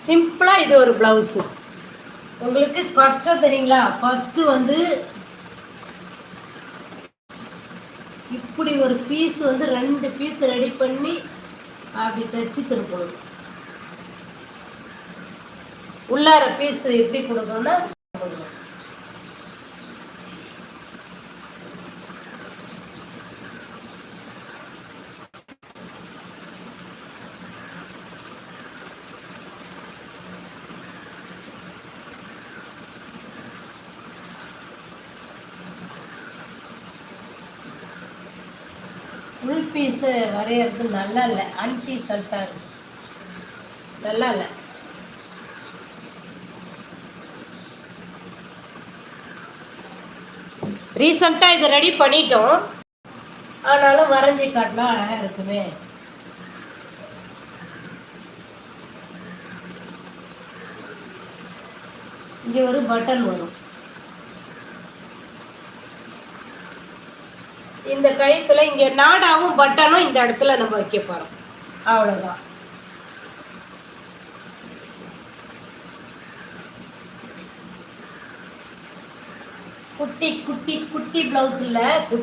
சிம்பிளாக இது ஒரு ப்ளவுஸு. உங்களுக்கு கஷ்டம் தெரியுங்களா? ஃபஸ்ட்டு வந்து இப்படி ஒரு பீஸ் வந்து 2 பீஸ் ரெடி பண்ணி அப்படி தைச்சி திருப்பணும். உள்ளார பீஸ் எப்படி கொடுக்கணும்னா ஃபுல் பீஸு வரைகிறது நல்லா இல்லை, அன்டீசல்ட்டாக இருக்கு, நல்லா இல்லை. ரீசண்டாக இதை ரெடி பண்ணிட்டோம், ஆனாலும் வரைஞ்சி காட்டினா அழகாக இருக்குமே. இங்கே ஒரு பட்டன் வரும். இந்த கழுத்துல இங்கே நாடாவும் பட்டனும் இந்த இடத்துல நம்ம வைக்க போகிறோம், அவ்வளோதான். குட்டி குட்டி குட்டி ப்ளவுஸ் இல்லை,